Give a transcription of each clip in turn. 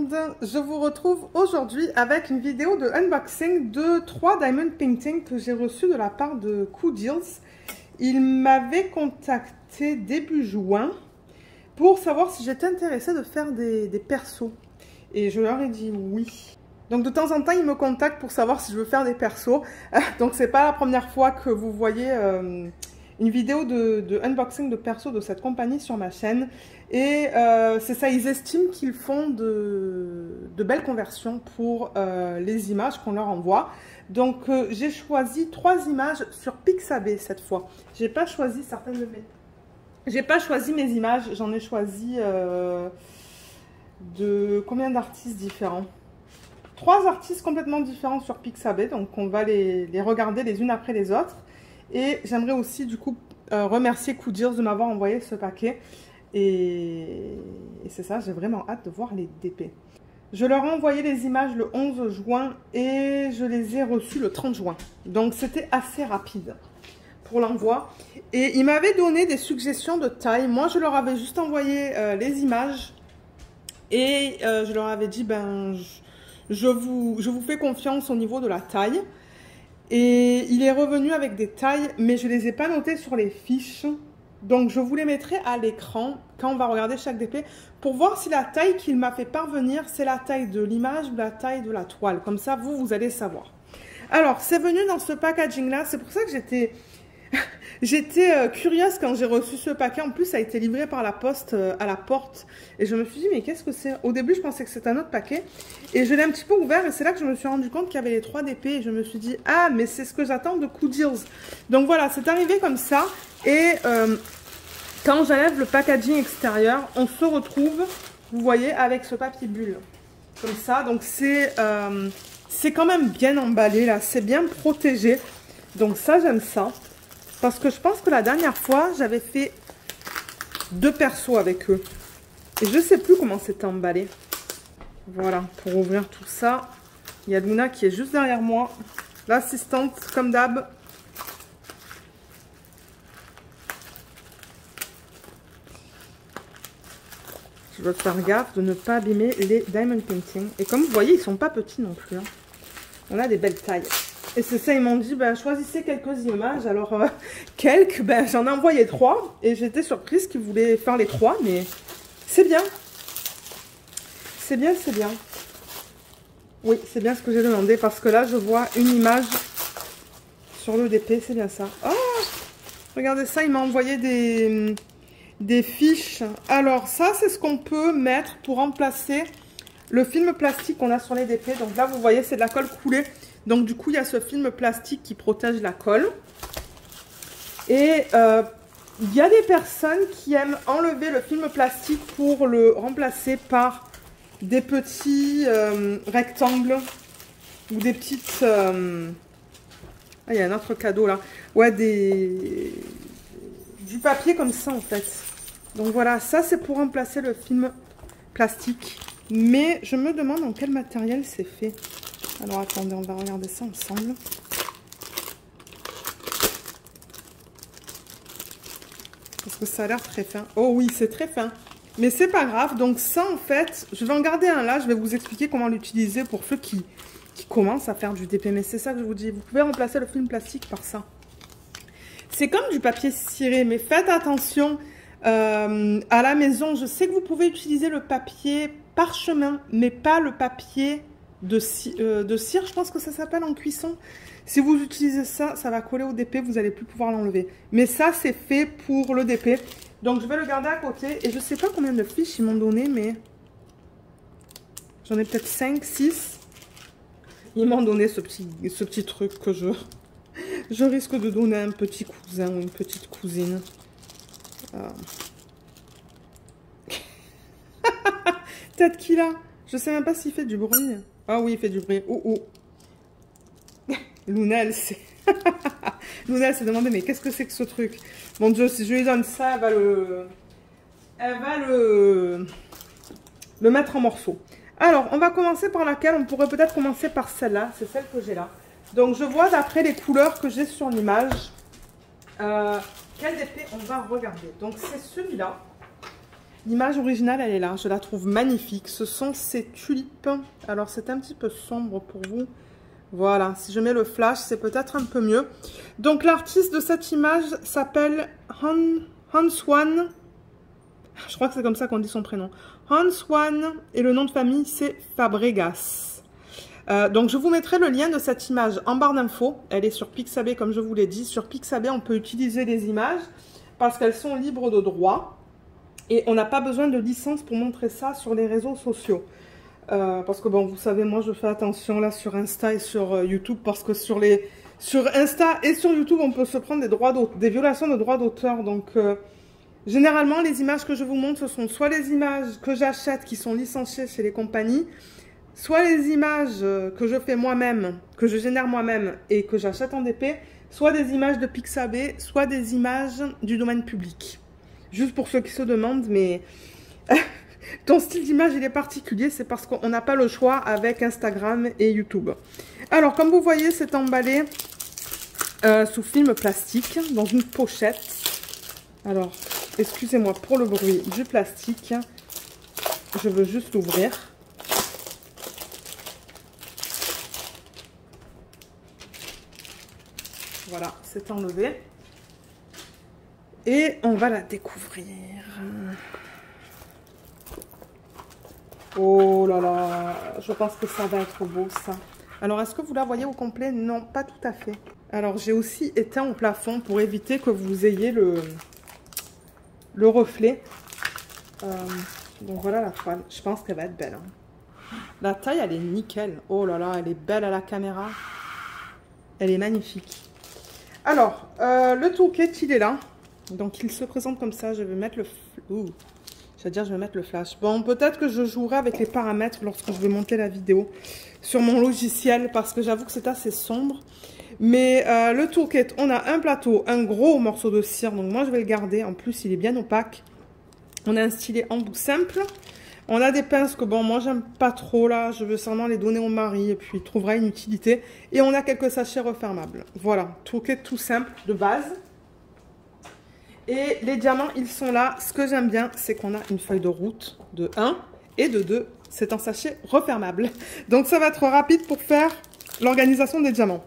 monde, je vous retrouve aujourd'hui avec une vidéo de unboxing de 3 diamond paintings que j'ai reçus de la part de Cooldeals. Ils m'avaient contacté début juin pour savoir si j'étais intéressée de faire des persos et je leur ai dit oui. Donc de temps en temps ils me contactent pour savoir si je veux faire des persos, donc c'est pas la première fois que vous voyez une vidéo de unboxing de perso de cette compagnie sur ma chaîne. Et c'est ça, ils estiment qu'ils font de belles conversions pour les images qu'on leur envoie. Donc j'ai choisi 3 images sur Pixabay cette fois. J'ai pas choisi certaines de mes... J'ai pas choisi mes images, j'en ai choisi de combien d'artistes différents? 3 artistes complètement différents sur Pixabay, donc on va les regarder les unes après les autres. Et j'aimerais aussi du coup remercier Cooldeals de m'avoir envoyé ce paquet. Et c'est ça, j'ai vraiment hâte de voir les DP. Je leur ai envoyé les images le 11 juin et je les ai reçues le 30 juin. Donc c'était assez rapide pour l'envoi. Et ils m'avaient donné des suggestions de taille. Moi je leur avais juste envoyé les images. Et je leur avais dit, ben je vous fais confiance au niveau de la taille. Et il est revenu avec des tailles, mais je ne les ai pas notées sur les fiches. Donc je vous les mettrai à l'écran quand on va regarder chaque DP pour voir si la taille qu'il m'a fait parvenir, c'est la taille de l'image ou la taille de la toile. Comme ça, vous allez savoir. Alors, c'est venu dans ce packaging-là. C'est pour ça que j'étais curieuse quand j'ai reçu ce paquet. En plus, ça a été livré par la poste à la porte. Et je me suis dit, mais qu'est-ce que c'est? Au début, je pensais que c'était un autre paquet. Et je l'ai un petit peu ouvert et c'est là que je me suis rendu compte qu'il y avait les 3 DP. Et je me suis dit, ah, mais c'est ce que j'attends de Cooldeals. Donc voilà, c'est arrivé comme ça. Et quand j'enlève le packaging extérieur, on se retrouve, vous voyez, avec ce papier bulle. Comme ça. Donc c'est quand même bien emballé là. C'est bien protégé. Donc ça, j'aime ça. Parce que je pense que la dernière fois, j'avais fait 2 persos avec eux. Et je ne sais plus comment c'était emballé. Voilà, pour ouvrir tout ça. Il y a Luna qui est juste derrière moi. L'assistante, comme d'hab. Je dois faire gaffe de ne pas abîmer les diamond paintings. Et comme vous voyez, ils ne sont pas petits non plus. Hein. On a des belles tailles. Et c'est ça, ils m'ont dit, ben, choisissez quelques images. Alors, quelques, ben, j'en ai envoyé 3. Et j'étais surprise qu'ils voulaient faire les 3, mais c'est bien. C'est bien, c'est bien. Oui, c'est bien ce que j'ai demandé, parce que là, je vois une image sur le DP, c'est bien ça. Oh, regardez ça, il m'a envoyé des fiches. Alors, ça, c'est ce qu'on peut mettre pour remplacer le film plastique qu'on a sur les DP. Donc là, vous voyez, c'est de la colle coulée. Donc du coup, il y a ce film plastique qui protège la colle. Et il y a des personnes qui aiment enlever le film plastique pour le remplacer par des petits rectangles ou des petites... Ah, il y a un autre cadeau là. Ouais, du papier comme ça en fait. Donc voilà, ça c'est pour remplacer le film plastique. Mais je me demande en quel matériel c'est fait. Alors attendez, on va regarder ça ensemble. Parce que ça a l'air très fin. Oh oui, c'est très fin. Mais c'est pas grave. Donc ça en fait, je vais en garder un là. Je vais vous expliquer comment l'utiliser pour ceux qui commencent à faire du DP. Mais c'est ça que je vous dis. Vous pouvez remplacer le film plastique par ça. C'est comme du papier ciré. Mais faites attention à la maison. Je sais que vous pouvez utiliser le papier parchemin. Mais pas le papier... de cire, je pense que ça s'appelle en cuisson. Si vous utilisez ça, ça va coller au DP, vous n'allez plus pouvoir l'enlever. Mais ça, c'est fait pour le DP. Donc, je vais le garder à côté. Et je ne sais pas combien de fiches ils m'ont donné, mais j'en ai peut-être 5, 6. Ils m'ont donné ce petit truc que je risque de donner à un petit cousin ou une petite cousine. Peut-être qu'il a. Je ne sais même pas s'il fait du bruit. Ah oui, il fait du bruit. Oh, oh. Luna, elle s'est demandé, mais qu'est-ce que c'est que ce truc? Mon Dieu, si je lui donne ça, elle va le mettre en morceaux. Alors, on va commencer par laquelle? On pourrait peut-être commencer par celle-là. C'est celle que j'ai là. Donc, je vois d'après les couleurs que j'ai sur l'image, quel DP on va regarder. Donc, c'est celui-là. L'image originale, elle est là. Je la trouve magnifique. Ce sont ces tulipes. Alors, c'est un petit peu sombre pour vous. Voilà, si je mets le flash, c'est peut-être un peu mieux. Donc, l'artiste de cette image s'appelle Hans-Wan. Je crois que c'est comme ça qu'on dit son prénom. Hans-Wan, et le nom de famille, c'est Fabregas. Donc, je vous mettrai le lien de cette image en barre d'infos. Elle est sur Pixabay, comme je vous l'ai dit. Sur Pixabay, on peut utiliser les images parce qu'elles sont libres de droit. Et on n'a pas besoin de licence pour montrer ça sur les réseaux sociaux. Parce que bon, vous savez, moi je fais attention là sur Insta et sur YouTube, parce que sur Insta et sur YouTube, on peut se prendre des violations de droits d'auteur. Donc généralement, les images que je vous montre, ce sont soit les images que j'achète qui sont licenciées chez les compagnies, soit les images que je fais moi-même, que je génère moi-même et que j'achète en DP, soit des images de Pixabay, soit des images du domaine public. Juste pour ceux qui se demandent, mais ton style d'image, il est particulier, c'est parce qu'on n'a pas le choix avec Instagram et YouTube. Alors, comme vous voyez, c'est emballé sous film plastique, dans une pochette. Alors, excusez-moi pour le bruit du plastique. Je veux juste l'ouvrir. Voilà, c'est enlevé. Et on va la découvrir. Oh là là, je pense que ça va être beau ça. Alors, est-ce que vous la voyez au complet? Non, pas tout à fait. Alors, j'ai aussi éteint au plafond pour éviter que vous ayez le reflet. Donc voilà la toile. Je pense qu'elle va être belle. Hein. La taille, elle est nickel. Oh là là, elle est belle à la caméra. Elle est magnifique. Alors, le toolkit, il est là. Donc, il se présente comme ça. Je vais mettre le... je vais mettre le flash. Bon, peut-être que je jouerai avec les paramètres lorsque je vais monter la vidéo sur mon logiciel, parce que j'avoue que c'est assez sombre. Mais le toolkit, on a un plateau, un gros morceau de cire. Donc, moi, je vais le garder. En plus, il est bien opaque. On a un stylet en bout simple. On a des pinces que, bon, moi, j'aime pas trop, là. Je veux seulement les donner au mari et puis il trouvera une utilité. Et on a quelques sachets refermables. Voilà, toolkit tout simple, de base. Et les diamants, ils sont là. Ce que j'aime bien, c'est qu'on a une feuille de route de 1 et de 2. C'est un sachet refermable. Donc, ça va être rapide pour faire l'organisation des diamants.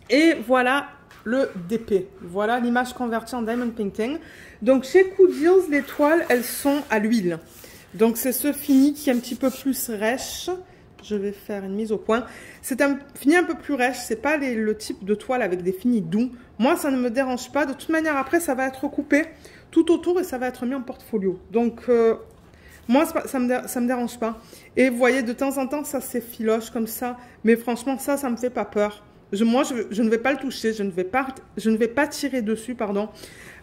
Et voilà le DP. Voilà l'image convertie en Diamond Painting. Donc, chez Cool, les toiles, elles sont à l'huile. Donc, c'est ce fini qui est un petit peu plus rêche. Je vais faire une mise au point. C'est un fini un peu plus rêche. C'est pas le type de toile avec des finis doux. Moi, ça ne me dérange pas. De toute manière, après, ça va être coupé tout autour et ça va être mis en portfolio. Donc, moi, ça me dérange pas. Et vous voyez, de temps en temps, ça s'effiloche comme ça. Mais franchement, ça me fait pas peur. Moi, je ne vais pas le toucher. Je ne vais pas tirer dessus, pardon.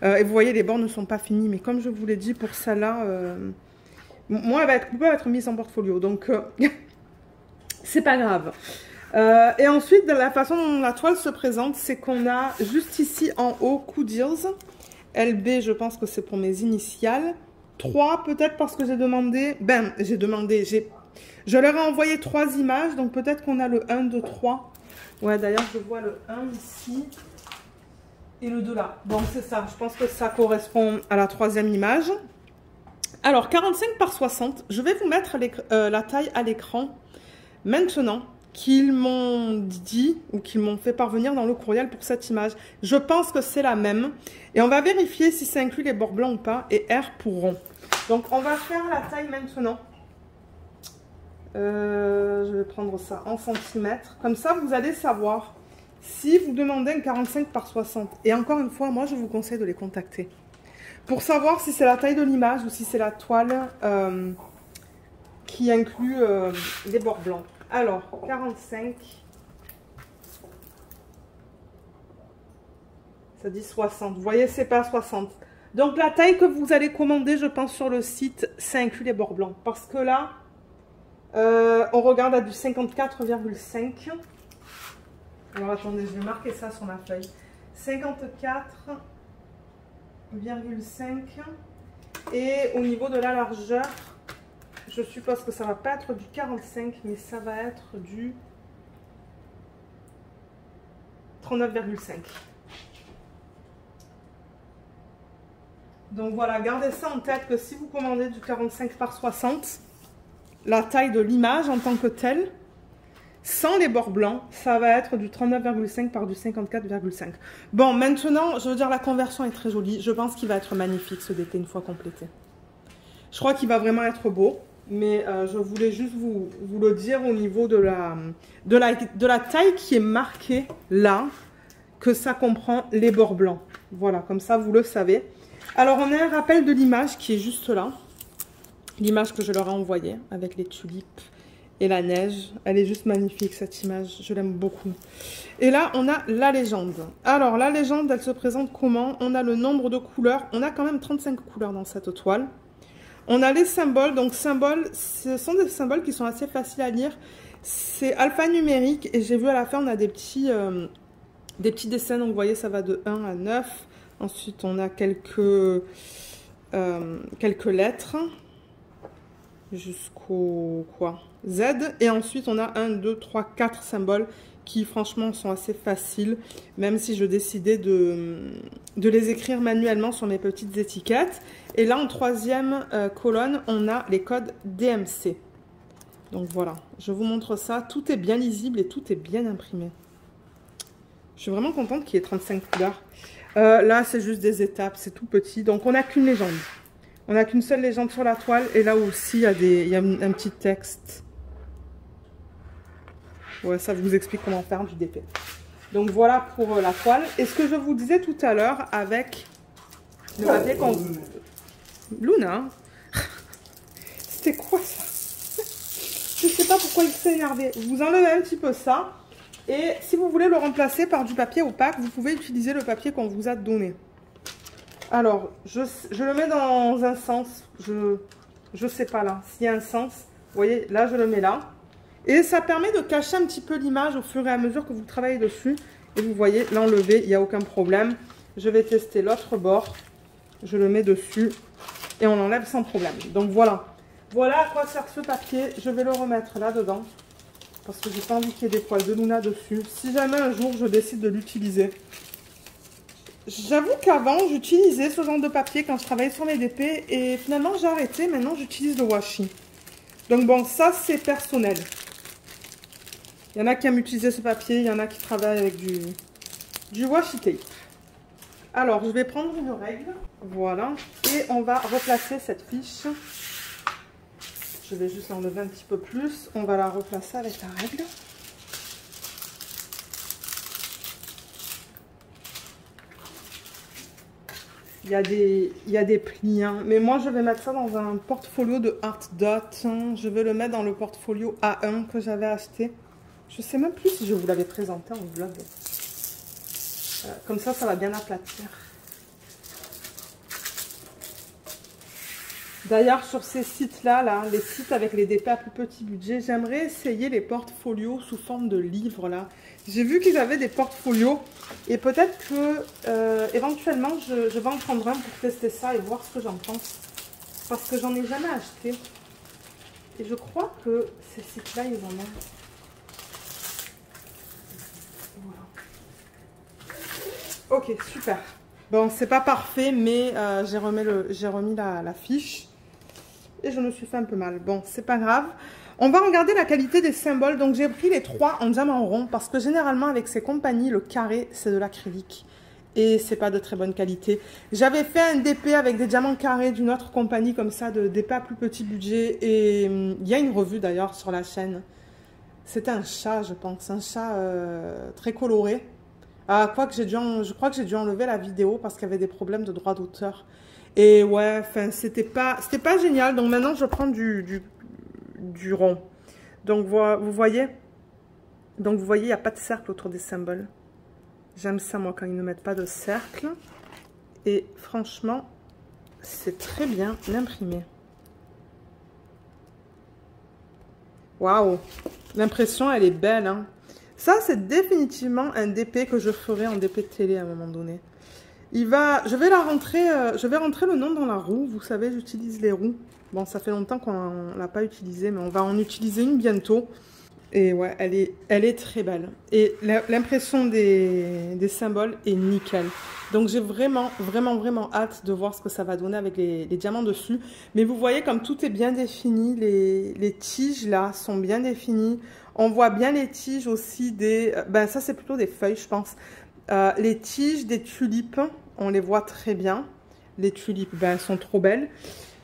Et vous voyez, les bords ne sont pas finis. Mais comme je vous l'ai dit, pour celle-là, moi, elle peut être mise en portfolio. Donc... c'est pas grave. Et ensuite, de la façon dont la toile se présente, c'est qu'on a juste ici en haut Cool Deals. LB, je pense que c'est pour mes initiales. 3, peut-être parce que j'ai demandé... Je leur ai envoyé 3 images, donc peut-être qu'on a le 1, 2, 3. Ouais, d'ailleurs, je vois le 1 ici et le 2 là. Donc, c'est ça. Je pense que ça correspond à la 3e image. Alors, 45 par 60. Je vais vous mettre la taille à l'écran. Maintenant qu'ils m'ont dit ou qu'ils m'ont fait parvenir dans le courriel pour cette image, je pense que c'est la même. Et on va vérifier si ça inclut les bords blancs ou pas. Et R pour rond. Donc, on va faire la taille maintenant. Je vais prendre ça en centimètres. Comme ça, vous allez savoir si vous demandez un 45 par 60. Et encore une fois, moi, je vous conseille de les contacter. Pour savoir si c'est la taille de l'image ou si c'est la toile... qui inclut les bords blancs. Alors, 45, ça dit 60. Vous voyez, c'est pas 60. Donc, la taille que vous allez commander, je pense, sur le site, ça inclut les bords blancs. Parce que là, on regarde à du 54,5. Alors, attendez, je vais marquer ça sur ma feuille. 54,5. Et au niveau de la largeur, je suppose que ça va pas être du 45, mais ça va être du 39,5. Donc voilà, gardez ça en tête que si vous commandez du 45 par 60, la taille de l'image en tant que telle, sans les bords blancs, ça va être du 39,5 par du 54,5. Bon, maintenant, je veux dire, la conversion est très jolie. Je pense qu'il va être magnifique ce DP une fois complété. Je crois qu'il va vraiment être beau, mais je voulais juste vous le dire au niveau de la taille qui est marquée là, que ça comprend les bords blancs. Voilà, comme ça, vous le savez. Alors, on a un rappel de l'image qui est juste là. L'image que je leur ai envoyée avec les tulipes et la neige. Elle est juste magnifique, cette image. Je l'aime beaucoup. Et là, on a la légende. Alors, la légende, elle se présente comment? On a le nombre de couleurs. On a quand même 35 couleurs dans cette toile. On a les symboles. Donc, symboles, ce sont des symboles qui sont assez faciles à lire. C'est alphanumérique. Et j'ai vu à la fin, on a des petits dessins. Donc, vous voyez, ça va de 1 à 9. Ensuite, on a quelques lettres jusqu'au Z. Et ensuite, on a 1, 2, 3, 4 symboles qui, franchement, sont assez faciles. Même si je décidais de les écrire manuellement sur mes petites étiquettes. Et là, en troisième colonne, on a les codes DMC. Donc, voilà. Je vous montre ça. Tout est bien lisible et tout est bien imprimé. Je suis vraiment contente qu'il y ait 35 couleurs. Là, c'est juste des étapes, c'est tout petit. Donc, on n'a qu'une légende. On n'a qu'une seule légende sur la toile. Et là aussi, il y a un petit texte. Ouais, ça vous explique comment faire du DP. Donc, voilà pour la toile. Et ce que je vous disais tout à l'heure avec le papier qu'on... Luna, c'était quoi ça? Je ne sais pas pourquoi il s'est énervé. Vous enlevez un petit peu ça. Et si vous voulez le remplacer par du papier opaque, vous pouvez utiliser le papier qu'on vous a donné. Alors, je le mets dans un sens. Je sais pas là. S'il y a un sens, vous voyez, là, je le mets là. Et ça permet de cacher un petit peu l'image au fur et à mesure que vous travaillez dessus. Et vous voyez, l'enlever, il n'y a aucun problème. Je vais tester l'autre bord. Je le mets dessus et on l'enlève sans problème. Donc voilà. Voilà à quoi sert ce papier. Je vais le remettre là-dedans. Parce que j'ai pas envie qu'il y ait des poils de Luna dessus. Si jamais un jour je décide de l'utiliser. J'avoue qu'avant j'utilisais ce genre de papier quand je travaillais sur mes DP. Et finalement j'ai arrêté. Maintenant j'utilise le washi. Donc bon, ça c'est personnel. Il y en a qui aiment utiliser ce papier. Il y en a qui travaillent avec du washi tape. Alors je vais prendre une règle. Voilà. Et on va replacer cette fiche. Je vais juste l'enlever un petit peu plus. On va la replacer avec la règle. Il y a des plis. Hein. Mais moi, je vais mettre ça dans un portfolio de Art Dot. Je vais le mettre dans le portfolio A1 que j'avais acheté. Je ne sais même plus si je vous l'avais présenté en vlog. Comme ça va bien aplatir. D'ailleurs, sur ces sites-là, les sites avec les DP à plus petit budget, j'aimerais essayer les portfolios sous forme de livres, là. J'ai vu qu'ils avaient des portfolios et peut-être que, éventuellement, je vais en prendre un pour tester ça et voir ce que j'en pense. Parce que j'en ai jamais acheté. Et je crois que ces sites-là, ils en ont. Voilà. Ok, super. Bon, c'est pas parfait, mais j'ai remis la fiche. Et je me suis fait un peu mal. Bon, c'est pas grave. On va regarder la qualité des symboles. Donc, j'ai pris les 3 en diamant rond. Parce que généralement, avec ces compagnies, le carré, c'est de l'acrylique. Et c'est pas de très bonne qualité. J'avais fait un DP avec des diamants carrés d'une autre compagnie comme ça, de DP à plus petit budget. Et il y a une revue d'ailleurs sur la chaîne. C'était un chat, je pense. Un chat très coloré. Ah, je crois que j'ai dû enlever la vidéo parce qu'il y avait des problèmes de droit d'auteur. Et ouais, enfin, c'était pas génial. Donc maintenant, je prends du rond. Donc vous voyez, il n'y a pas de cercle autour des symboles. J'aime ça, moi, quand ils ne mettent pas de cercle. Et franchement, c'est très bien imprimé. Waouh! L'impression, elle est belle, hein. Ça, c'est définitivement un DP que je ferai en DP de télé à un moment donné. Je vais rentrer le nom dans la roue. Vous savez, j'utilise les roues. Bon, ça fait longtemps qu'on ne l'a pas utilisé, mais on va en utiliser une bientôt. Et ouais, elle est très belle. Et l'impression des symboles est nickel. Donc j'ai vraiment, vraiment, vraiment hâte de voir ce que ça va donner avec les diamants dessus. Mais vous voyez comme tout est bien défini. Les tiges là sont bien définies. On voit bien les tiges aussi des... Ben ça c'est plutôt des feuilles je pense. Les tiges des tulipes, on les voit très bien. Les tulipes, ben, elles sont trop belles.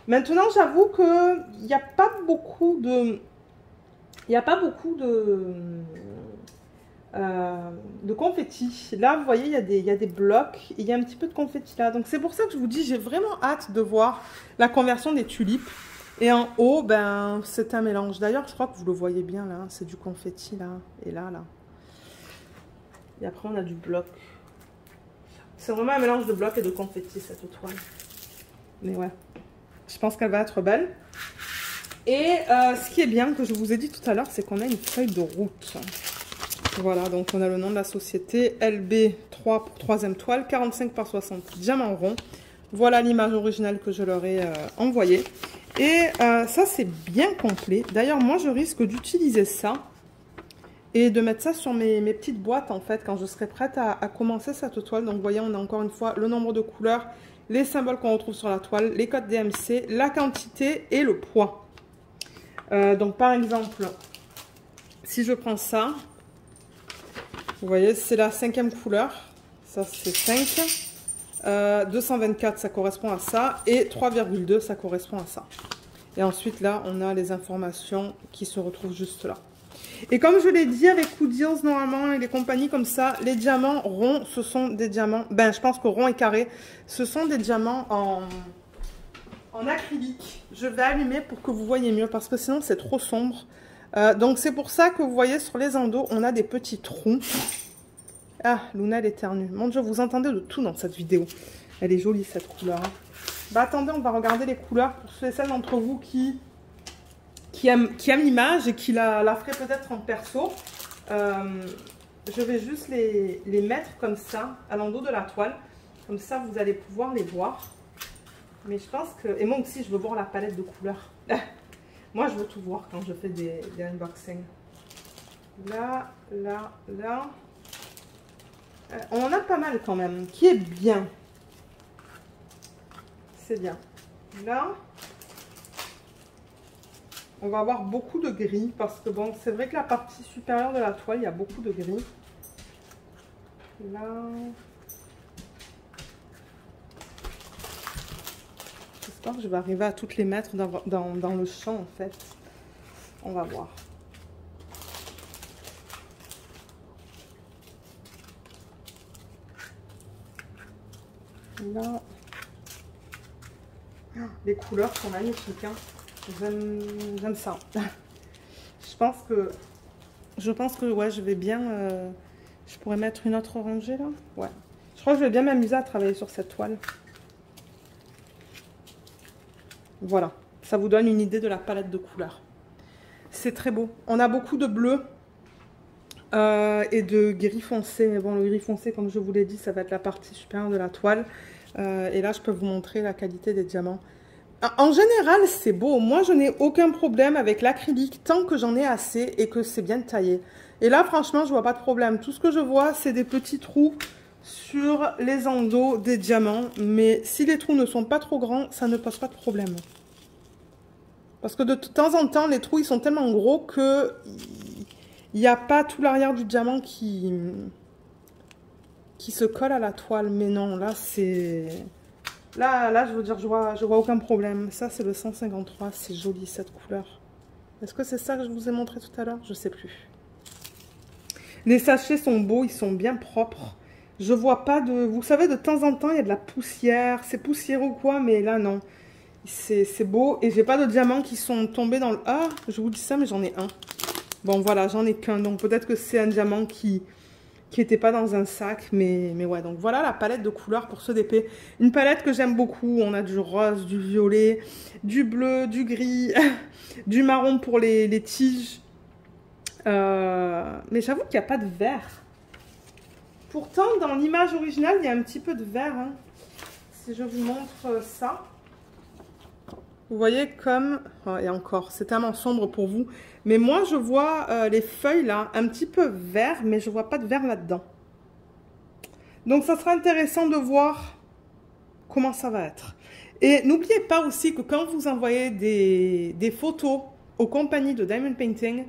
Maintenant j'avoue qu'il n'y a pas beaucoup de... Il n'y a pas beaucoup de confettis. Là, vous voyez, il y a des blocs. Il y a un petit peu de confettis là. Donc, c'est pour ça que je vous dis, j'ai vraiment hâte de voir la conversion des tulipes. Et en haut, ben, c'est un mélange. D'ailleurs, je crois que vous le voyez bien là. C'est du confetti là. Et là. Et après, on a du bloc. C'est vraiment un mélange de bloc et de confetti, cette toile. Mais ouais, je pense qu'elle va être belle. Et ce qui est bien, que je vous ai dit tout à l'heure, c'est qu'on a une feuille de route. Voilà, donc on a le nom de la société, LB3 pour 3e toile, 45 par 60 diamants ronds. Voilà l'image originale que je leur ai envoyée. Et ça, c'est bien complet. D'ailleurs, moi, je risque d'utiliser ça et de mettre ça sur mes petites boîtes, en fait, quand je serai prête à commencer cette toile. Donc, vous voyez, on a encore une fois le nombre de couleurs, les symboles qu'on retrouve sur la toile, les codes DMC, la quantité et le poids. Donc par exemple, si je prends ça, vous voyez, c'est la 5e couleur, ça c'est 5, 224 ça correspond à ça, et 3,2 ça correspond à ça. Et ensuite là, on a les informations qui se retrouvent juste là. Et comme je l'ai dit avec Woodills normalement et les compagnies comme ça, les diamants ronds, ce sont des diamants, ben je pense que rond et carré, ce sont des diamants en acrylique. Je vais allumer pour que vous voyez mieux parce que sinon c'est trop sombre. Donc c'est pour ça que vous voyez sur les endos, on a des petits trous. Ah, Luna elle éternue. Mon Dieu, vous entendez de tout dans cette vidéo. Elle est jolie cette couleur. Hein. Bah attendez, on va regarder les couleurs pour ceux et celles d'entre vous qui aiment l'image et qui la feraient peut-être en perso. Je vais juste les mettre comme ça à l'endos de la toile. Comme ça, vous allez pouvoir les voir. Mais je pense que... Et moi aussi, je veux voir la palette de couleurs. Moi, je veux tout voir quand je fais des unboxings. Là. On en a pas mal quand même, qui est bien. C'est bien. Là, on va avoir beaucoup de gris. Parce que bon, c'est vrai que la partie supérieure de la toile, il y a beaucoup de gris. Là... J'espère que je vais arriver à toutes les mettre dans le champ en fait. On va voir. Là. Les couleurs sont magnifiques. Hein. J'aime ça. Je pense que ouais, je vais bien... je pourrais mettre une autre rangée là. Ouais. Je crois que je vais bien m'amuser à travailler sur cette toile. Voilà, ça vous donne une idée de la palette de couleurs. C'est très beau. On a beaucoup de bleu et de gris foncé. Mais bon, le gris foncé, comme je vous l'ai dit, ça va être la partie supérieure de la toile. Et là, je peux vous montrer la qualité des diamants. En général, c'est beau. Moi, je n'ai aucun problème avec l'acrylique tant que j'en ai assez et que c'est bien taillé. Et là, franchement, je vois pas de problème. Tout ce que je vois, c'est des petits trous sur les endos des diamants. Mais si les trous ne sont pas trop grands, ça ne pose pas de problème. Parce que de temps en temps, les trous, ils sont tellement gros que il n'y a pas tout l'arrière du diamant qui se colle à la toile. Mais non, là, c'est... Là, je veux dire, je vois aucun problème. Ça, c'est le 153. C'est joli, cette couleur. Est-ce que c'est ça que je vous ai montré tout à l'heure? Je sais plus. Les sachets sont beaux, ils sont bien propres. Je vois pas de... Vous savez, de temps en temps, il y a de la poussière. C'est poussiéreux ou quoi, mais là, non. C'est beau. Et j'ai pas de diamants qui sont tombés dans le... Ah, je vous dis ça, mais j'en ai un. Bon, voilà, j'en ai qu'un. Donc, peut-être que c'est un diamant qui n'était pas dans un sac. Mais ouais, donc voilà la palette de couleurs pour ce DP. Une palette que j'aime beaucoup. On a du rose, du violet, du bleu, du gris, du marron pour les tiges. Mais j'avoue qu'il n'y a pas de vert. Pourtant, dans l'image originale, il y a un petit peu de vert. Hein. Si je vous montre ça. Vous voyez comme... Oh, et encore, c'est tellement sombre pour vous. Mais moi, je vois les feuilles là, un petit peu vert, mais je vois pas de vert là-dedans. Donc, ça sera intéressant de voir comment ça va être. Et n'oubliez pas aussi que quand vous envoyez des photos aux compagnies de Diamond Painting,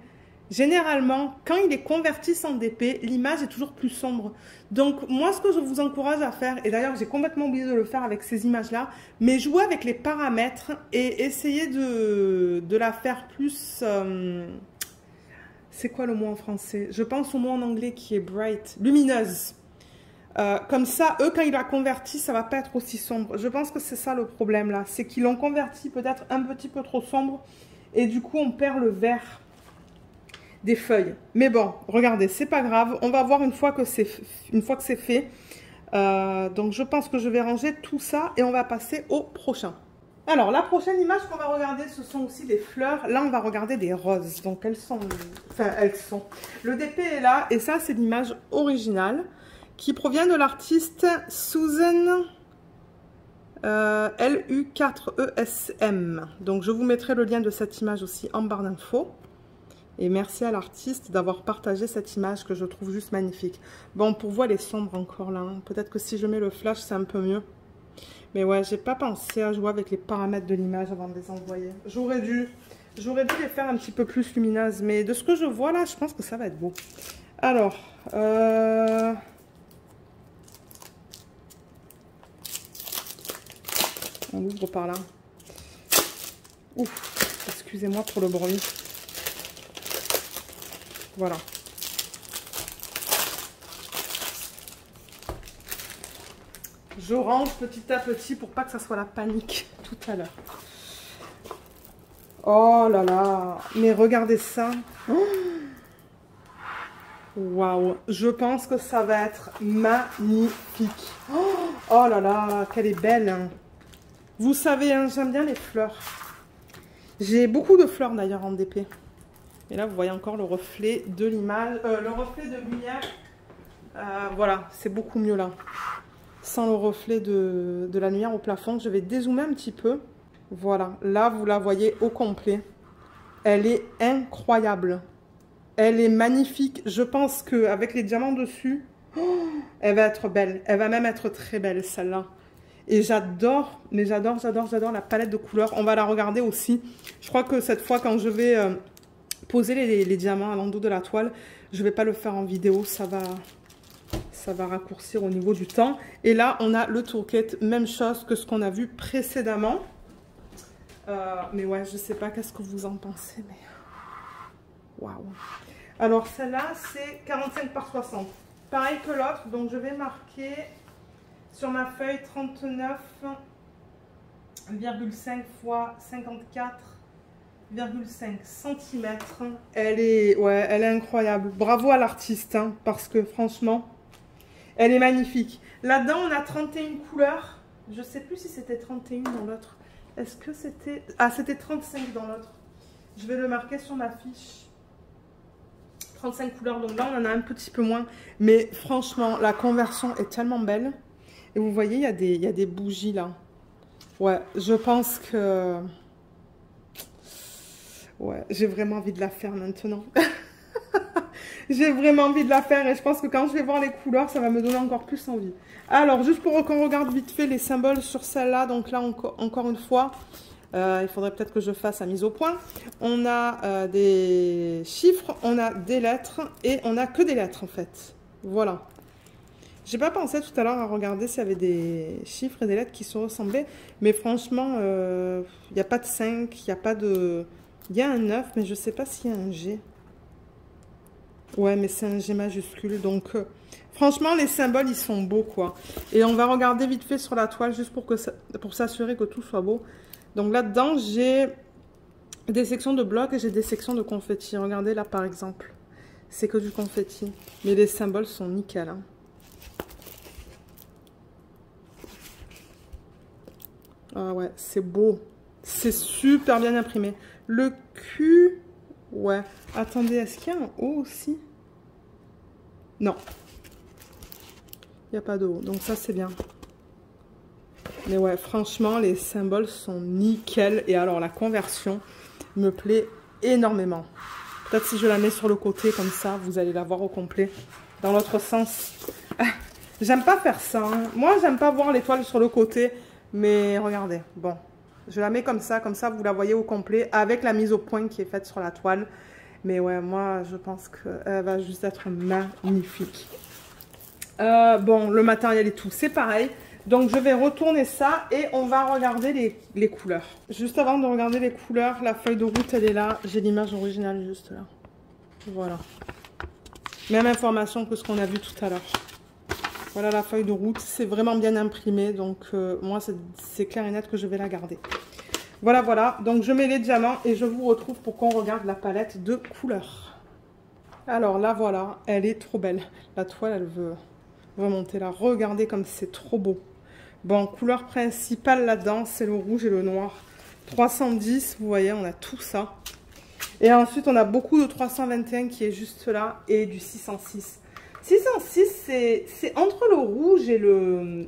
généralement, quand ils les convertissent en DP, l'image est toujours plus sombre. Donc, moi, ce que je vous encourage à faire, et d'ailleurs, j'ai complètement oublié de le faire avec ces images-là, mais jouez avec les paramètres et essayez de la faire plus... c'est quoi le mot en français? Je pense au mot en anglais qui est bright, lumineuse. Comme ça, eux, quand ils la convertissent, ça va pas être aussi sombre. Je pense que c'est ça le problème là. C'est qu'ils l'ont converti peut-être un petit peu trop sombre. Et du coup, on perd le vert des feuilles. Mais bon, regardez, c'est pas grave. On va voir une fois que c'est fait. Donc, je pense que je vais ranger tout ça et on va passer au prochain. Alors, la prochaine image qu'on va regarder, ce sont aussi des fleurs. Là, on va regarder des roses. Donc, elles sont... Enfin, elles sont... Le DP est là et ça, c'est l'image originale qui provient de l'artiste Susan LU4ESM. Donc, je vous mettrai le lien de cette image aussi en barre d'infos. Et merci à l'artiste d'avoir partagé cette image que je trouve juste magnifique. Bon, pour vous, elle est sombre encore là. Hein. Peut-être que si je mets le flash, c'est un peu mieux. Mais ouais, j'ai pas pensé à jouer avec les paramètres de l'image avant de les envoyer. J'aurais dû les faire un petit peu plus lumineuses. Mais de ce que je vois là, je pense que ça va être beau. Alors, on ouvre par là. Ouf, excusez-moi pour le bruit. Voilà. Je range petit à petit pour pas que ça soit la panique tout à l'heure. Oh là là, mais regardez ça. Waouh, je pense que ça va être magnifique. Oh là là, qu'elle est belle. Vous savez, hein, j'aime bien les fleurs. J'ai beaucoup de fleurs d'ailleurs en DP. Et là, vous voyez encore le reflet de l'image, le reflet de lumière. Voilà, c'est beaucoup mieux là. Sans le reflet de la lumière au plafond. Je vais dézoomer un petit peu. Voilà, là, vous la voyez au complet. Elle est incroyable. Elle est magnifique. Je pense qu'avec les diamants dessus, elle va être belle. Elle va même être très belle, celle-là. Et j'adore, mais j'adore la palette de couleurs. On va la regarder aussi. Je crois que cette fois, quand je vais poser les diamants à l'endos de la toile, je ne vais pas le faire en vidéo. Ça va raccourcir au niveau du temps. Et là, on a le toolkit. Même chose que ce qu'on a vu précédemment. Mais ouais, je ne sais pas qu'est-ce que vous en pensez. Mais waouh. Alors, celle-là, c'est 45 par 60. Pareil que l'autre. Donc, je vais marquer... Sur ma feuille, 39,5 fois 54,5 cm. Elle est incroyable. Bravo à l'artiste, hein, parce que franchement, elle est magnifique. Là-dedans, on a 31 couleurs. Je ne sais plus si c'était 31 dans l'autre. Est-ce que c'était... Ah, c'était 35 dans l'autre. Je vais le marquer sur ma fiche. 35 couleurs, donc là, on en a un petit peu moins. Mais franchement, la conversion est tellement belle. Et vous voyez, il y a des bougies là. Ouais, je pense que... Ouais, j'ai vraiment envie de la faire maintenant. J'ai vraiment envie de la faire et je pense que quand je vais voir les couleurs, ça va me donner encore plus envie. Alors, juste pour qu'on regarde vite fait les symboles sur celle-là. Donc là, encore une fois, il faudrait peut-être que je fasse la mise au point. On a des chiffres, on a des lettres et on a que des lettres en fait. Voilà. J'ai pas pensé tout à l'heure à regarder s'il y avait des chiffres et des lettres qui se ressemblaient. Mais franchement, il n'y a pas de 5, il n'y a pas de... Il y a un 9, mais je sais pas s'il y a un G. Ouais, mais c'est un G majuscule. Donc, franchement, les symboles, ils sont beaux, quoi. Et on va regarder vite fait sur la toile, juste pour s'assurer que tout soit beau. Donc là-dedans, j'ai des sections de blocs et j'ai des sections de confetti. Regardez là, par exemple. C'est que du confetti. Mais les symboles sont nickel, hein. Ah ouais, c'est beau. C'est super bien imprimé. Le Q... Ouais. Attendez, est-ce qu'il y a un O aussi? Non. Il n'y a pas de O. Donc ça, c'est bien. Mais ouais, franchement, les symboles sont nickel. Et alors, la conversion me plaît énormément. Peut-être si je la mets sur le côté, comme ça, vous allez la voir au complet. Dans l'autre sens. J'aime pas faire ça. Hein. Moi, j'aime pas voir l'étoile sur le côté. Mais regardez, bon. Je la mets comme ça, vous la voyez au complet. Avec la mise au point qui est faite sur la toile. Mais ouais, moi, je pense qu'elle va juste être magnifique. Bon, le matériel et tout, c'est pareil. Donc, je vais retourner ça et on va regarder les couleurs. Juste avant de regarder les couleurs, la feuille de route, elle est là. J'ai l'image originale juste là. Voilà. Même information que ce qu'on a vu tout à l'heure. Voilà la feuille de route. C'est vraiment bien imprimé. Donc, moi, c'est clair et net que je vais la garder. Voilà, voilà. Donc, je mets les diamants et je vous retrouve pour qu'on regarde la palette de couleurs. Alors, là, voilà. Elle est trop belle. La toile, elle veut remonter là. Regardez comme c'est trop beau. Bon, couleur principale là-dedans, c'est le rouge et le noir. 310, vous voyez, on a tout ça. Et ensuite, on a beaucoup de 321 qui est juste là et du 606. 606, c'est entre le rouge et le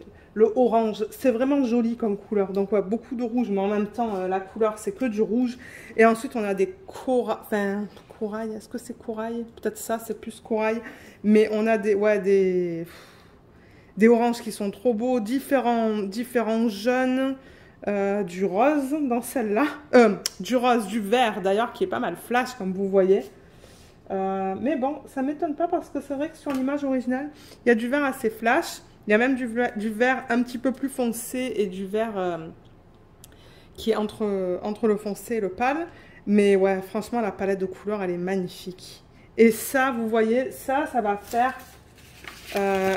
orange. C'est vraiment joli comme couleur. Donc, ouais, beaucoup de rouge, mais en même temps, la couleur, c'est que du rouge. Et ensuite, on a des corail. Est-ce que c'est corail? Peut-être ça, c'est plus corail. Mais on a des oranges qui sont trop beaux, différents jaunes, du rose dans celle-là, du rose, du vert d'ailleurs, qui est pas mal flash comme vous voyez. Mais bon, ça m'étonne pas parce que c'est vrai que sur l'image originale, il y a du vert assez flash, il y a même du vert un petit peu plus foncé et du vert qui est entre le foncé et le pâle. Mais ouais, franchement, la palette de couleurs, elle est magnifique. Et ça, vous voyez, ça va faire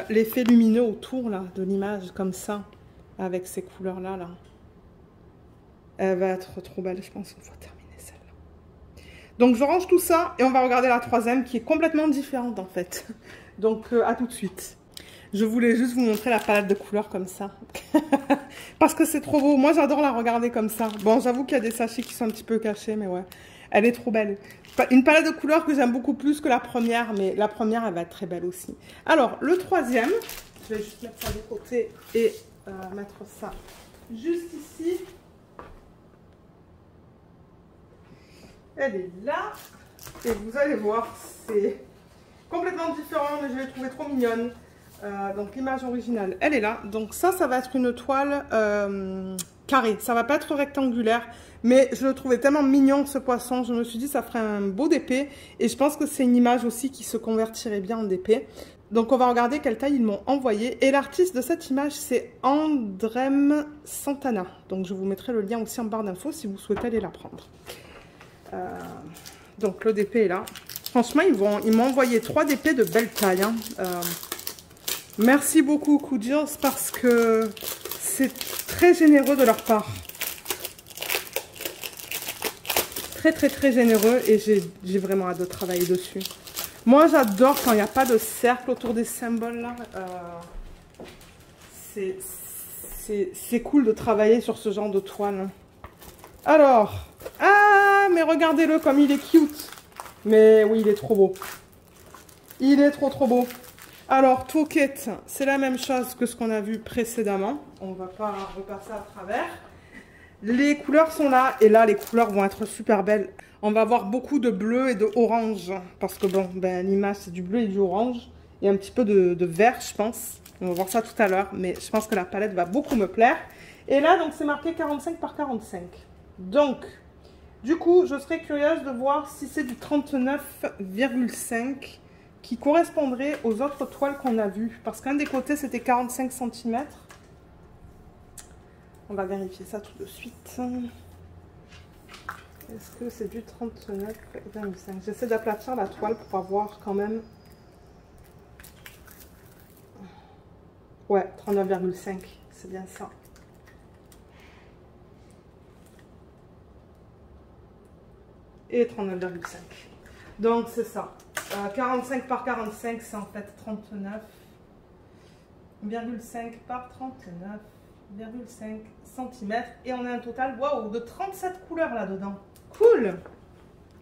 l'effet lumineux autour là, de l'image, comme ça, avec ces couleurs-là. Là. Elle va être trop belle, je pense, une fois terminée celle-là. Donc, je range tout ça et on va regarder la troisième qui est complètement différente, en fait. Donc, à tout de suite. Je voulais juste vous montrer la palette de couleurs comme ça. Parce que c'est trop beau. Moi, j'adore la regarder comme ça. Bon, j'avoue qu'il y a des sachets qui sont un petit peu cachés, mais ouais. Elle est trop belle. Une palette de couleurs que j'aime beaucoup plus que la première, mais la première, elle va être très belle aussi. Alors, le troisième, je vais juste mettre ça de côté et mettre ça juste ici. Elle est là. Et vous allez voir, c'est complètement différent, mais je l'ai trouvée trop mignonne. Donc l'image originale, elle est là. Donc ça va être une toile carrée. Ça va pas être rectangulaire, mais je le trouvais tellement mignon ce poisson. Je me suis dit ça ferait un beau DP. Et je pense que c'est une image aussi qui se convertirait bien en DP. Donc on va regarder quelle taille ils m'ont envoyé. Et l'artiste de cette image, c'est Andrem Santana. Donc je vous mettrai le lien aussi en barre d'infos si vous souhaitez aller la prendre. Donc le DP est là. Franchement, ils m'ont envoyé 3 DP de belle taille. Hein. Merci beaucoup Kudios parce que c'est très généreux de leur part. Très généreux et j'ai vraiment hâte de travailler dessus. Moi j'adore quand il n'y a pas de cercle autour des symboles là. C'est cool de travailler sur ce genre de toile. Alors, ah mais regardez-le comme il est cute. Mais oui, il est trop beau. Il est trop beau. Alors, Toquette, c'est la même chose que ce qu'on a vu précédemment. On ne va pas repasser à travers. Les couleurs sont là. Et là, les couleurs vont être super belles. On va avoir beaucoup de bleu et de orange. Parce que bon, ben, l'image, c'est du bleu et du orange. Et un petit peu de vert, je pense. On va voir ça tout à l'heure. Mais je pense que la palette va beaucoup me plaire. Et là, donc, c'est marqué 45 par 45. Donc, du coup, je serais curieuse de voir si c'est du 39,5 qui correspondrait aux autres toiles qu'on a vues. Parce qu'un des côtés, c'était 45 cm. On va vérifier ça tout de suite. Est-ce que c'est du 39,5? J'essaie d'aplatir la toile pour avoir quand même... Ouais, 39,5. C'est bien ça. Et 39,5. Donc, c'est ça. 45 par 45, c'est en fait 39,5 par 39,5 cm. Et on a un total, waouh, de 37 couleurs là-dedans. Cool!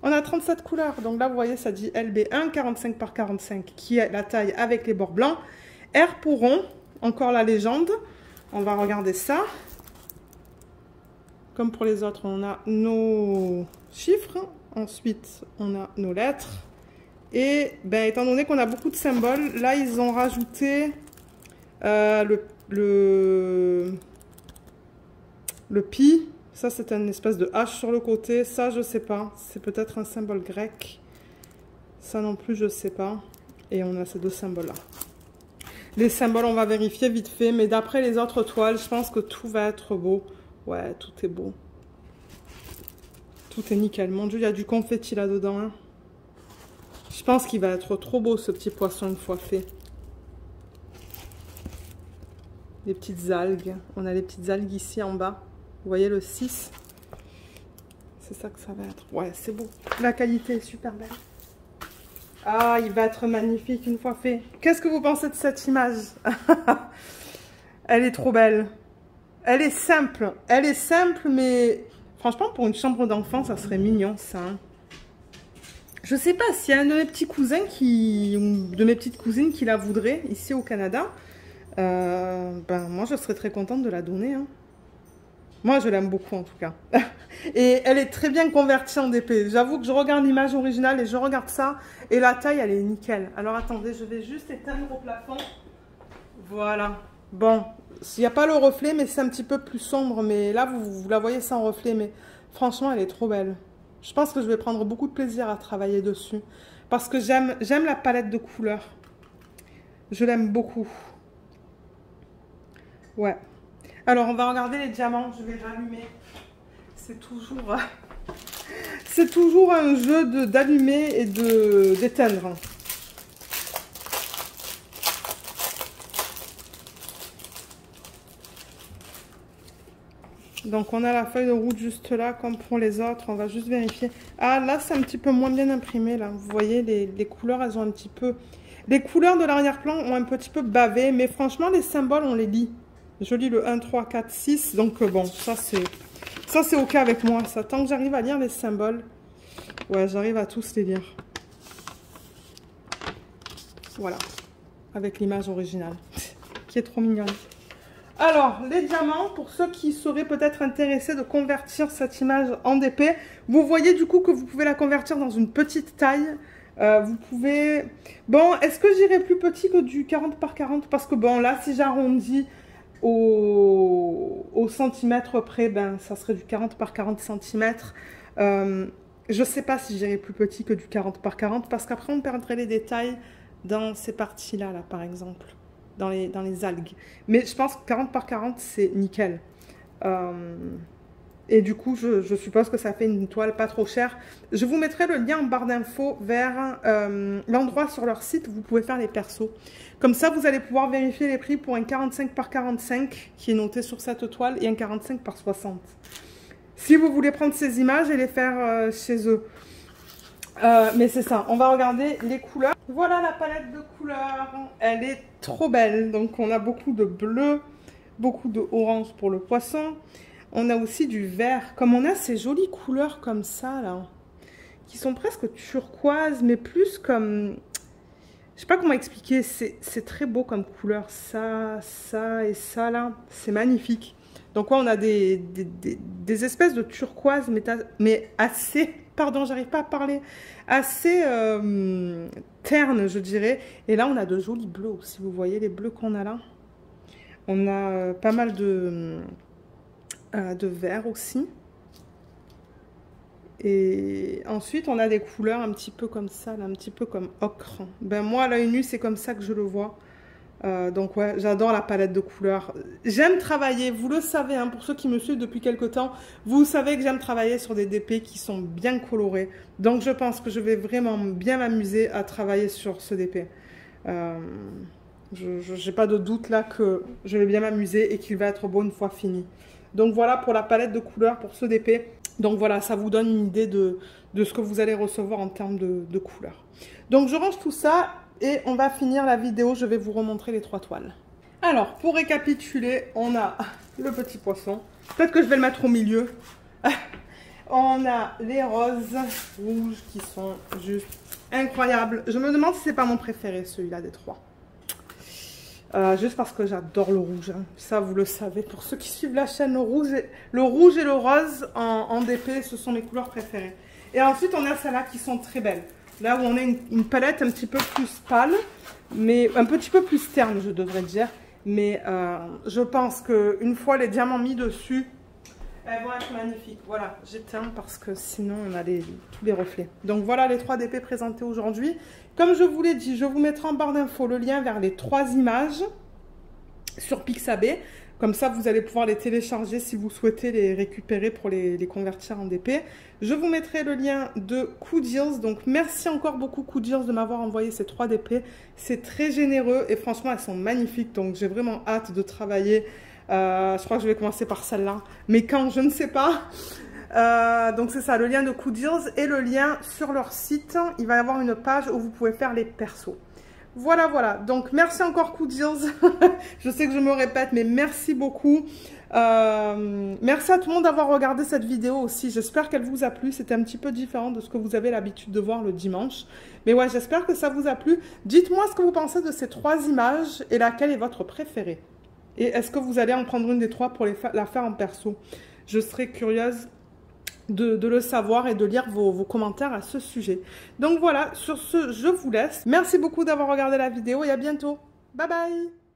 On a 37 couleurs. Donc là, vous voyez, ça dit LB1, 45 par 45, qui est la taille avec les bords blancs. R pour rond, encore la légende. On va regarder ça. comme pour les autres, on a nos chiffres. Ensuite, on a nos lettres. Et ben, étant donné qu'on a beaucoup de symboles, là, ils ont rajouté le pi. Ça, c'est une espèce de H sur le côté. Ça, je sais pas. C'est peut-être un symbole grec. Ça non plus, je sais pas. Et on a ces deux symboles-là. Les symboles, on va vérifier vite fait. Mais d'après les autres toiles, je pense que tout va être beau. Ouais, tout est beau. Tout est nickel. Mon Dieu, il y a du confetti là-dedans. Hein. Je pense qu'il va être trop beau, ce petit poisson, une fois fait. Les petites algues. On a les petites algues ici en bas. Vous voyez le 6. C'est ça que ça va être. Ouais, c'est beau. La qualité est super belle. Ah, il va être magnifique une fois fait. Qu'est-ce que vous pensez de cette image? Elle est trop belle. Elle est simple. Elle est simple, mais franchement, pour une chambre d'enfant, ça serait mignon, ça. Hein. Je sais pas s'il y a un de mes petits cousins ou de mes petites cousines qui la voudrait ici au Canada. Ben, moi, je serais très contente de la donner. Hein. Moi, je l'aime beaucoup en tout cas. Et elle est très bien convertie en DP. J'avoue que je regarde l'image originale et je regarde ça. Et la taille, elle est nickel. Alors attendez, je vais juste éteindre au plafond. Voilà. Bon, s'il n'y a pas le reflet, mais c'est un petit peu plus sombre. Mais là, vous la voyez sans reflet. Mais franchement, elle est trop belle. Je pense que je vais prendre beaucoup de plaisir à travailler dessus. Parce que j'aime la palette de couleurs. Je l'aime beaucoup. Ouais. Alors, on va regarder les diamants. Je vais rallumer. C'est toujours un jeu d'allumer et d'éteindre. Donc, on a la feuille de route juste là, comme pour les autres. On va juste vérifier. Ah, là, c'est un petit peu moins bien imprimé, là. Vous voyez, les couleurs, elles ont un petit peu... Les couleurs de l'arrière-plan ont un petit peu bavé. Mais franchement, les symboles, on les lit. Je lis le 1, 3, 4, 6. Donc, bon, ça, c'est OK avec moi. Ça, tant que j'arrive à lire les symboles, ouais, j'arrive à tous les lire. Voilà. Avec l'image originale, qui est trop mignonne. Alors, les diamants, pour ceux qui seraient peut-être intéressés de convertir cette image en DP, vous voyez du coup que vous pouvez la convertir dans une petite taille. Vous pouvez... Bon, est-ce que j'irai plus petit que du 40 par 40? Parce que bon, là, si j'arrondis au centimètre près, ben, ça serait du 40 par 40 cm. Je sais pas si j'irai plus petit que du 40 par 40 parce qu'après, on perdrait les détails dans ces parties-là, là, par exemple. Dans les algues. Mais je pense que 40 par 40, c'est nickel. Et du coup, je suppose que ça fait une toile pas trop chère. Je vous mettrai le lien en barre d'infos vers l'endroit sur leur site où vous pouvez faire les persos. Comme ça, vous allez pouvoir vérifier les prix pour un 45 par 45 qui est noté sur cette toile et un 45 par 60. Si vous voulez prendre ces images et les faire chez eux. Mais c'est ça, on va regarder les couleurs. Voilà la palette de couleurs, elle est trop belle. Donc on a beaucoup de bleu, beaucoup de orange pour le poisson. On a aussi du vert, comme on a ces jolies couleurs comme ça là, qui sont presque turquoise, mais plus comme... Je sais pas comment expliquer, c'est très beau comme couleur, ça et ça là, c'est magnifique. Donc ouais, on a des espèces de turquoise, mais assez... Pardon, j'arrive pas à parler. Assez terne, je dirais. Et là, on a de jolis bleus aussi. Vous voyez les bleus qu'on a là. On a pas mal de vert aussi. Et ensuite, on a des couleurs un petit peu comme ça, là, un petit peu comme ocre. Ben moi, à l'œil nu, c'est comme ça que je le vois. Donc ouais, j'adore la palette de couleurs. J'aime travailler, vous le savez, hein, pour ceux qui me suivent depuis quelques temps, vous savez que j'aime travailler sur des DP qui sont bien colorés. Donc je pense que je vais vraiment bien m'amuser à travailler sur ce DP. Je n'ai pas de doute là que je vais bien m'amuser et qu'il va être beau une fois fini. Donc voilà pour la palette de couleurs pour ce DP. Donc voilà, ça vous donne une idée de ce que vous allez recevoir en termes de couleurs. Donc je range tout ça. Et on va finir la vidéo, je vais vous remontrer les 3 toiles. Alors, pour récapituler, on a le petit poisson. Peut-être que je vais le mettre au milieu. On a les roses rouges qui sont juste incroyables. Je me demande si c'est pas mon préféré, celui-là des 3. Juste parce que j'adore le rouge, hein. Ça vous le savez, pour ceux qui suivent la chaîne, le rouge et le rose en DP, ce sont mes couleurs préférées. Et ensuite on a celles-là qui sont très belles. Là où on a une palette un petit peu plus pâle, mais un petit peu plus terne je devrais dire. Mais je pense qu'une fois les diamants mis dessus, elles vont être magnifiques. Voilà, j'éteins parce que sinon on a tous les reflets. Donc voilà les 3 DP présentés aujourd'hui. Comme je vous l'ai dit, je vous mettrai en barre d'infos le lien vers les 3 images sur Pixabay. Comme ça, vous allez pouvoir les télécharger si vous souhaitez les récupérer pour les convertir en DP. Je vous mettrai le lien de Cooddeals. Donc, merci encore beaucoup Cooddeals de m'avoir envoyé ces 3 DP. C'est très généreux et franchement, elles sont magnifiques. Donc, j'ai vraiment hâte de travailler. Je crois que je vais commencer par celle-là. Mais quand, je ne sais pas. Donc, c'est ça, le lien de Cooddeals et le lien sur leur site. Il va y avoir une page où vous pouvez faire les persos. Voilà, voilà. Donc, merci encore Cooddeals. Je sais que je me répète, mais merci beaucoup. Merci à tout le monde d'avoir regardé cette vidéo aussi. J'espère qu'elle vous a plu. C'était un petit peu différent de ce que vous avez l'habitude de voir le dimanche. Mais ouais, j'espère que ça vous a plu. Dites-moi ce que vous pensez de ces 3 images et laquelle est votre préférée. Et est-ce que vous allez en prendre une des 3 pour la faire en perso? Je serais curieuse de le savoir et de lire vos commentaires à ce sujet. Donc voilà, sur ce, je vous laisse. Merci beaucoup d'avoir regardé la vidéo et à bientôt. Bye bye!